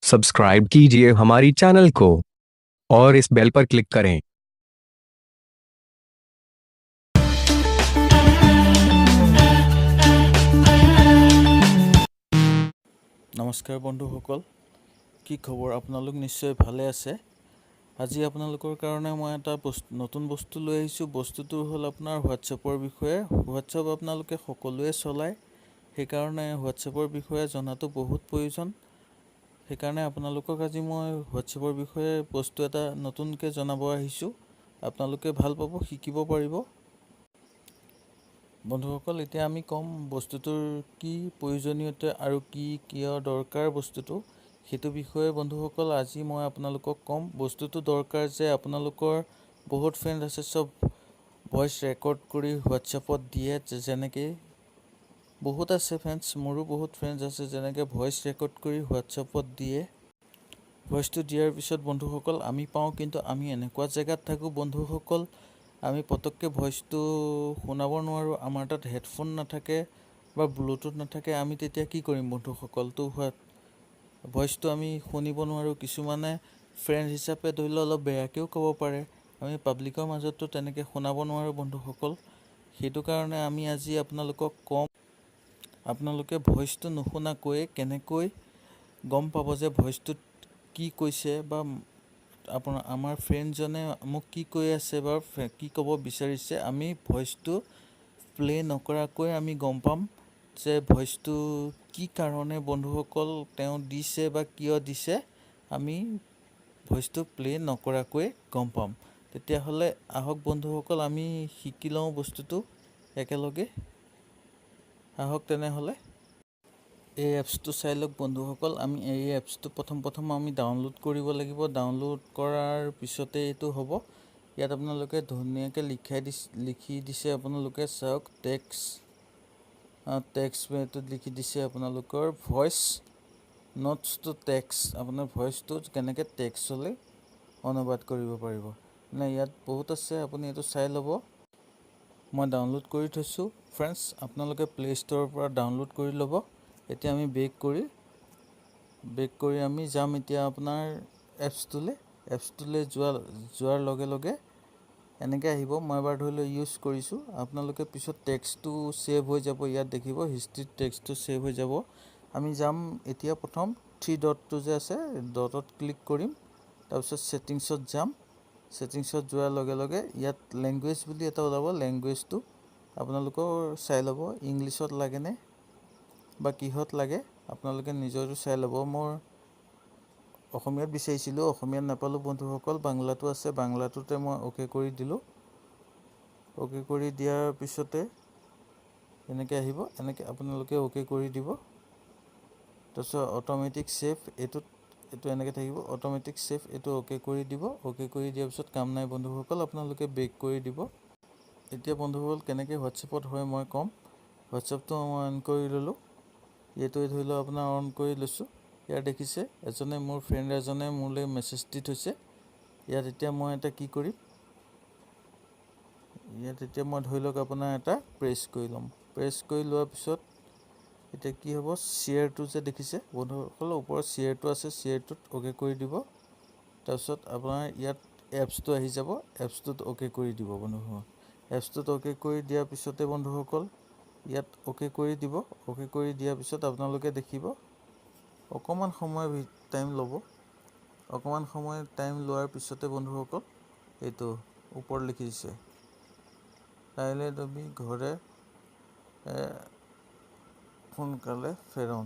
Subscribe कीजिए हमारी channel को और इस बेल पर क्लिक करें। नमस्कार बंधुসকল, কি খবৰ? আপোনালোক নিশ্চয় ভালে আছে। আজি আপোনালোকৰ কাৰণে মই এটা নতুন বস্তু লৈ আহিছোঁ। বস্তুটো হ'ল আপোনাৰ হোৱাটছএপৰ বিষয়ে। হোৱাটছএপ আপোনালোকে সকলোৱে চলায়, সেইকাৰণে হোৱাটছএপৰ বিষয়ে জনাটো বহুত প্ৰয়োজন। সেইকাৰণে আপোনালোকক আজি মই হোৱাটছএপৰ বিষয়ে বস্তু এটা নতুনকৈ জনাব আহিছোঁ। আপোনালোকে ভাল পাব, শিকিব পাৰিব। বন্ধুসকল, এতিয়া আমি ক'ম বস্তুটোৰ কি প্ৰয়োজনীয়তা আৰু কিয় দৰকাৰ বস্তুটো, সেইটো বিষয়ে। বন্ধুসকল, আজি মই আপোনালোকক ক'ম বস্তুটো দৰকাৰ যে আপোনালোকৰ বহুত ফ্ৰেণ্ড আছে, চব ভইচ ৰেকৰ্ড কৰি হোৱাটছএপত দিয়ে। যেনেকৈ বহুত আছে ফ্ৰেণ্ডছ, মোৰো বহুত ফ্ৰেণ্ডছ আছে যেনেকৈ ভইচ ৰেকৰ্ড কৰি হোৱাটছএপত দিয়ে। ভইচটো দিয়াৰ পিছত বন্ধুসকল আমি পাওঁ, কিন্তু আমি এনেকুৱা জেগাত থাকোঁ বন্ধুসকল, আমি পটককৈ ভইচটো শুনাব নোৱাৰোঁ। আমাৰ তাত হেডফোন নাথাকে বা ব্লুটুথ নাথাকে। আমি তেতিয়া কি কৰিম বন্ধুসকল? ভইচটো আমি শুনিব নোৱাৰোঁ। কিছুমানে ফ্ৰেণ্ড হিচাপে ধৰি লওক অলপ বেয়াকৈও ক'ব পাৰে। আমি পাব্লিকৰ মাজতো তেনেকৈ শুনাব নোৱাৰোঁ বন্ধুসকল। সেইটো কাৰণে আমি আজি আপোনালোকক ক'ম, আপোনালোকে ভইচটো নুশুনাকৈ কেনেকৈ গম পাব যে ভইচটোত কি কৈছে, বা আমাৰ ফ্ৰেণ্ডজনে মোক কি কৈ আছে বা কি ক'ব বিচাৰিছে। আমি ভইচটো প্লে' নকৰাকৈ আমি গম পাম যে ভইচটো কি কাৰণে বন্ধুসকল তেওঁ দিছে বা কিয় দিছে। আমি ভইচটো প্লে' নকৰাকৈ গম পাম। তেতিয়াহ'লে আহক বন্ধুসকল আমি শিকি লওঁ বস্তুটো একেলগে। আহক তেনেহ'লে এই এপছটো চাই লওক বন্ধুসকল। আমি এই এপছটো প্ৰথম আমি ডাউনলোড কৰিব লাগিব। ডাউনলোড কৰাৰ পিছতে এইটো হ'ব। ইয়াত আপোনালোকে ধুনীয়াকৈ লিখি দিছে, আপোনালোকে চাওক। টেক্স এইটোত লিখি দিছে আপোনালোকৰ ভইচ নোটছ টু টেক্স। আপোনাৰ ভইচটো কেনেকৈ টেক্সলৈ অনুবাদ কৰিব পাৰিব। ইয়াত বহুত আছে, আপুনি এইটো চাই ল'ব। মই ডাউনলোড কৰি থৈছোঁ ফ্ৰেণ্ডছ, আপোনালোকে প্লে' ষ্ট'ৰৰ পৰা ডাউনলোড কৰি ল'ব। এতিয়া আমি বেক কৰি আমি যাম এতিয়া আপোনাৰ এপছটোলৈ যোৱাৰ লগে লগে এনেকৈ আহিব। মই এবাৰ ধৰি লওক ইউজ কৰিছোঁ। আপোনালোকে পিছত টেক্সটো ছেভ হৈ যাব, ইয়াত দেখিব হিষ্ট্ৰীত টেক্সটো ছেভ হৈ যাব। আমি যাম এতিয়া প্ৰথম 3 ডটটো যে আছে, ডটত ক্লিক কৰিম। তাৰপিছত ছেটিংছত যাম। ছেটিংছত যোৱাৰ লগে লগে ইয়াত লেংগুৱেজ বুলি এটা ওলাব। লেংগুৱেজটো আপোনালোকৰ চাই ল'ব, ইংলিছত লাগেনে বা কিহত লাগে আপোনালোকে নিজৰটো চাই ল'ব। মোৰ অসমীয়াত বিচাৰিছিলোঁ, অসমীয়াত নাপালোঁ বন্ধুসকল। বাংলাটো আছে, বাংলাটোতে মই অ'কে কৰি দিলোঁ। অ'কে কৰি দিয়াৰ পিছতে এনেকৈ আহিব। এনেকৈ আপোনালোকে অ'কে কৰি দিব। তাৰপিছত অট'মেটিক ছেভ এইটো এনেকৈ থাকিব। অট'মেটিক ছেভ এইটো অ'কে কৰি দিব। অ'কে কৰি দিয়াৰ পিছত কাম নাই বন্ধুসকল, আপোনালোকে বেক কৰি দিব। এতিয়া বন্ধুসকল কেনেকৈ হোৱাটছএপত হয় মই ক'ম। হোৱাটছএপটো মই অন কৰি ল'লোঁ। এইটোৱে ধৰি লওক আপোনাৰ অন কৰি লৈছোঁ। ইয়াত দেখিছে মোৰ ফ্ৰেণ্ড এজনে মোলৈ মেছেজ দি থৈছে। ইয়াত এতিয়া মই এটা কি কৰিম, ইয়াত এতিয়া মই ধৰি লওক আপোনাৰ এটা প্ৰেছ কৰি ল'ম। প্ৰেছ কৰি লোৱাৰ পিছত এতিয়া কি হ'ব, শ্বেয়াৰটো যে দেখিছে বন্ধুসকল, ওপৰত শ্বেয়াৰটো আছে, শ্বেয়াৰটোত অ'কে কৰি দিব। তাৰপিছত আপোনাৰ ইয়াত এপছটো আহি যাব, এপছটোত অ'কে কৰি দিব বন্ধুসকল। এপছটোত অ'কে কৰি দিয়াৰ পিছতে বন্ধুসকল ইয়াত অ'কে কৰি দিব। অ'কে কৰি দিয়াৰ পিছত আপোনালোকে দেখিব অকণমান সময় টাইম ল'ব। অকণমান সময় টাইম লোৱাৰ পিছতে বন্ধুসকল এইটো ওপৰত লিখি দিছে, কাইলৈ তুমি ঘৰে সোনকালে ফেৰন।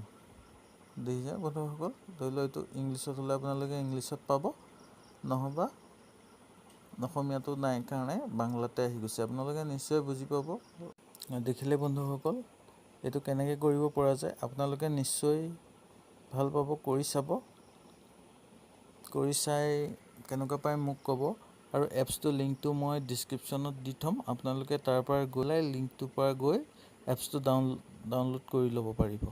দেখিছে বন্ধুসকল, ধৰি লওক এইটো ইংলিছত হ'লে আপোনালোকে ইংলিছত পাব, নহ'বা অসমীয়াটো নাই কাৰণে বাংলাতে আহি গৈছে। আপোনালোকে নিশ্চয় বুজি পাব। দেখিলে বন্ধুসকল এইটো কেনেকৈ কৰিব পৰা যায়, আপোনালোকে নিশ্চয় ভাল পাব। কৰি চাব, কৰি চাই কেনেকুৱা পাই মোক ক'ব। আৰু এপছটোৰ লিংকটো মই ডিছক্ৰিপশ্যনত দি থ'ম। আপোনালোকে তাৰ পৰা গ'লে লিংকটোৰ পৰা গৈ এপছটো ডাউনলোড কৰি ল'ব পাৰিব।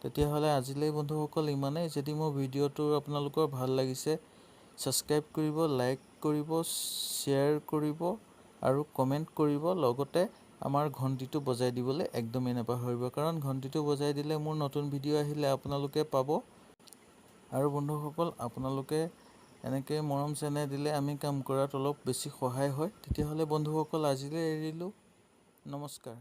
তেতিয়াহ'লে আজিলৈ বন্ধুসকল ইমানেই। যদি মোৰ ভিডিঅ'টো আপোনালোকৰ ভাল লাগিছে, ছাবস্ক্ৰাইব কৰিব, লাইক কৰিব, শ্বেয়াৰ কৰিব আৰু কমেণ্ট কৰিব। লগতে আমাৰ ঘণ্টিটো বজাই দিবলৈ একদমেই নাপাহৰিব, কাৰণ ঘণ্টিটো বজাই দিলে মোৰ নতুন ভিডিঅ' আহিলে আপোনালোকে পাব। আৰু বন্ধুসকল, আপোনালোকে এনেকৈ মৰম চেনেহ দিলে আমি কাম কৰাত অলপ বেছি সহায় হয়। তেতিয়াহ'লে বন্ধুসকল আজিলৈ এৰিলোঁ। নমস্কাৰ।